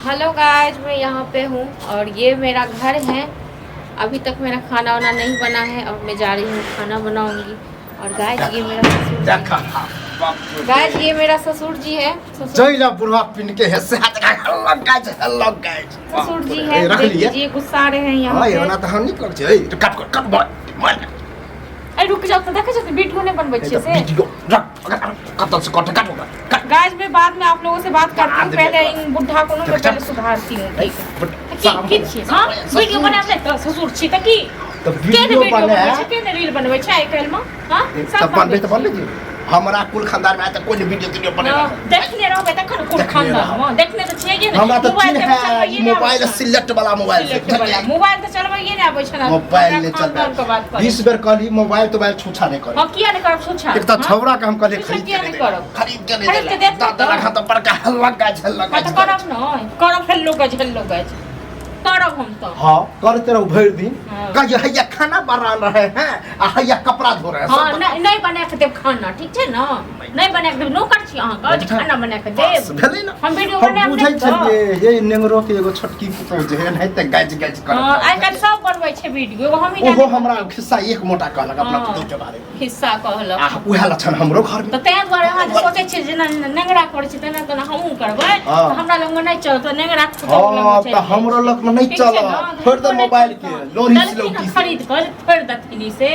Hello guys, मैं यहाँ पे हूँ और ये मेरा घर है। अभी तक मेरा खाना वाना नहीं बना है और मैं जा रही हूँ खाना बनाऊंगी। और गाइस ये मेरा ससुर जी है। ससुर जी है, देखिए गुस्सा रहे हैं यहाँ पे। अरे रुक जाओ तो देखो वीडियो नहीं बनवे छे से। गाइस मैं बाद में आप लोगों से बात करती हूँ, पहले इन बुढ़ा को मैं पहले सुधारती हूँ। ठीक है हां वीडियो बनावे तो ससुर छी त की तो वीडियो बनावे के ने रील बनवे छै आइ काल में। हां सब बनवे तो बन लीजिए। हमरा कुल खानदान में त कोई वीडियो बनेगा देखने रहबे तखन कुल खानदान में देखने तो छिए ने। मोबाइल सिलेक्ट वाला मोबाइल तो चलबैए ने आबै छै। मोबाइल ने चलबे 20 बेर कहली मोबाइल छूछा नहीं कर। हां किया नहीं करब छूछा। एक त छौरा के हम कहले खरीद के दे दादा लगा त बड़का हल्ला गाछ त करब न करब हेलो गाछ करब हम तो। हां करते रहो भर दिन कहिए हैया खाना बना रहे हैं आ हैया कपड़ा धो रहे हैं। हां नहीं बना के देब खाना, ठीक छै ना? नहीं बना के देब, नौकर छी अहाँ का खाना बना के देब। भेलै ना हम वीडियो बना के बुझै छलिए ये नेंगरो के एगो छोटकी पुतौ जे है त गाज कर। हां आइ काल सब बनबै छै वीडियो, एगो हम ही ओहो हमरा खिस्सा एक मोटा कहलक अपना पुतौ के बारे में खिस्सा कहलक। आ उहे लक्षण हमरो घर में त तै द्वारे अहाँ सोचै छी जे नेंगरा करै छी तना हमहु करबै त हमरा लंग नहीं चलत नेंगरा पुतौ लंग छै। त हमरो लग नहीं चल फोड़ दे मोबाइल के लोरी सिलौटी खरीद कर फोड़ दथिनी से।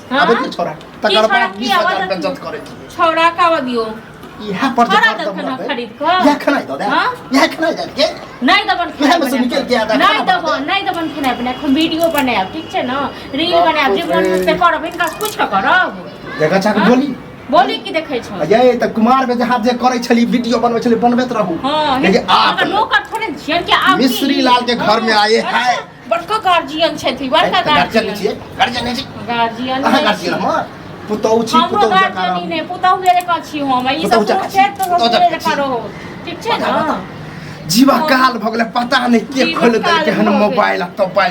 हां अबे छोरा तकर बाद 20000 बचत करे छोरा का दियो इहा पर खरीद कर या खनाई दो दे। हां या खनाई दे के नहीं दबन खाना से निकल के आदा नहीं दबन खाना बना हम वीडियो बनाएब, ठीक छै ना? रील बनाएब जे मन से करब, इनका कुछ का करब देखा छक बोली की देखै छ ये त कुमार में जहां जे करै छली वीडियो बनबै छली बनबैत रहू। हां लेकिन आप नौकर थोड़े छियन के आप मिश्री लाल के घर में आए हैं बड़का गार्जियन छथि, बड़का गार्जियन छियै। गार्जियन हमर पुतौ छी पुतौ जका नहीं पुतौ ले का छी हम ई सब छै तो जका रहो, ठीक छै ना? जीवा काल भ गेले पता नहीं के खोल दे के हन मोबाइल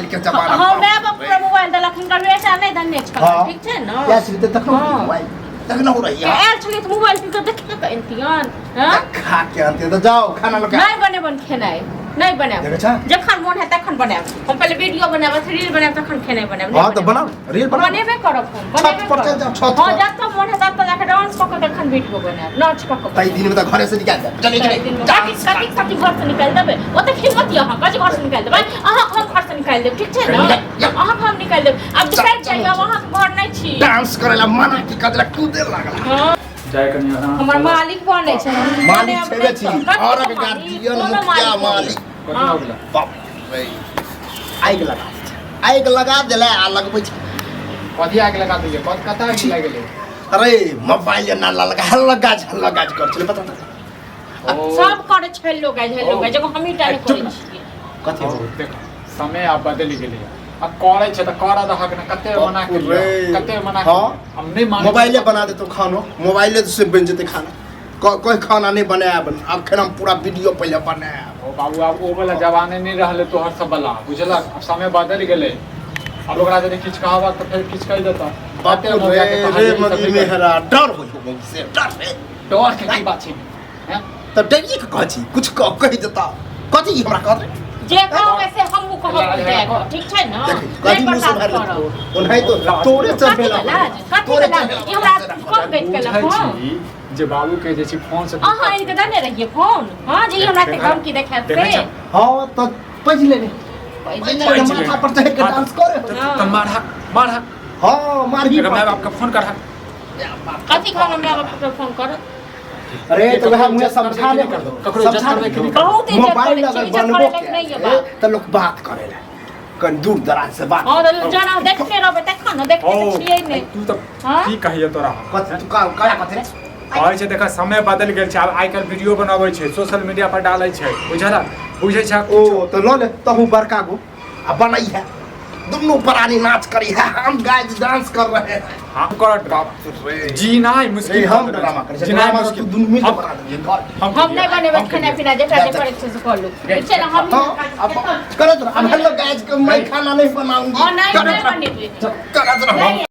के जमाना। हां मैं बाप पूरा मोबाइल दलखन कर ऐसा नहीं धन्य छ, ठीक छै ना? या सिर्फ तक मोबाइल तक न हो रही है यार छली तो मोबाइल पे देखे का इंतजान। हां खा के आते तो जाओ खाना लो नहीं बने बन खेनाई नहीं बनाब जखन मन है तखन बनाब। हम पहले वीडियो बनाब रील बनाब तखन खेनाई बनाब। हां तो बनाओ रील बनेबे करब हम बनेबे करब। हां जब तक मन है तब तक जाके डांस क के तखन वीडियो बनाब नाच क के। तई दिन में त घरे से निकाल दे चले काटी घर से निकाल देबे ओ त हिम्मत य हां काज घर से निकाल देबे अहाँ हम घर से निकाल देब, ठीक छै ना? अहाँ हम निकाल देब। अब डिसाइड चाहिए वहां घर नहीं छी डांस करेला मना की कदला कूदे लागला। हां जय कन्या हमर मालिक बनै छै मालिक छेबे छी और के गार्जियन मुखिया मालिक बाप रे आइग लगा देले आ लगबै छै कथि आइग लगा दिए कत कता आइग लगा गेलै। अरे मोबाइल ना लगा हल्ला गाज कर छले पता ना सब करे छै लोग जगह हम ही टाइम करै छी कथि हो देखो समय आ बदल गेलै अब करे छ त कर द हक न कते मना के हम नहीं मान मोबाइले बना दे तो खानो मोबाइले से बन जते खाना कोई खाना नहीं बनाया अब खाना पूरा वीडियो पहले बनाया। ओ बाबू अब ओ वाला जमाने नहीं रहले तो हर सब वाला बुझला अब समय बदल गेले। अब ओकरा जरे किछ कहबा त फिर किछ कह देता बाते हो गया के रे मगी मेहरा डर हो से डर के की बात छै हैं त डरिए के कहछी कुछ कह देता कथि हमरा कर जे कहो वैसे हम कहब देगो, ठीक छै ना? कथि मुंह से भर लो ओनहै तो तोरे चल भेला तोरे ई हमरा कब गइत केलक हां जे बाबू के जे छी फोन से अहाँ इनके देने रहिए फोन। हां जे हमरा के काम की देखात से हां त पजले ने माथा पर चढ़ के डांस करे त मार हां मार भी मैं आपका फोन कर कथि खाना मैं आपका फोन कर। अरे तो वह मुझे समझा ले कर दो ककरो इज्जत करबे के बहुत इज्जत मोबाइल अगर बनबो त लोग बात करेला कन दूर दराज से बात। हां तो जाना देखते रहबे तखन देखते छियै ने तू त की कहिए तोरा कथि तू का कथि कहै छै देखा समय बदल गेल छै आइ काल वीडियो बनाबै छै सोशल मीडिया पर डालै छै बुझला बुझै छै ओ तो ल ले तहु बड़का गो आ बनई है दोनों प्राणी नाच करी है हम गाइस डांस कर रहे हैं हम कर बाप रे जीना मुश्किल हम ड्रामा कर जीना मुश्किल दुनु मिल बना दे हम नहीं बने खाना पीना जेटा जे करे से कर लो चल हम अब करत अब हेलो गाइस मैं खाना नहीं बनाऊंगी करत रहो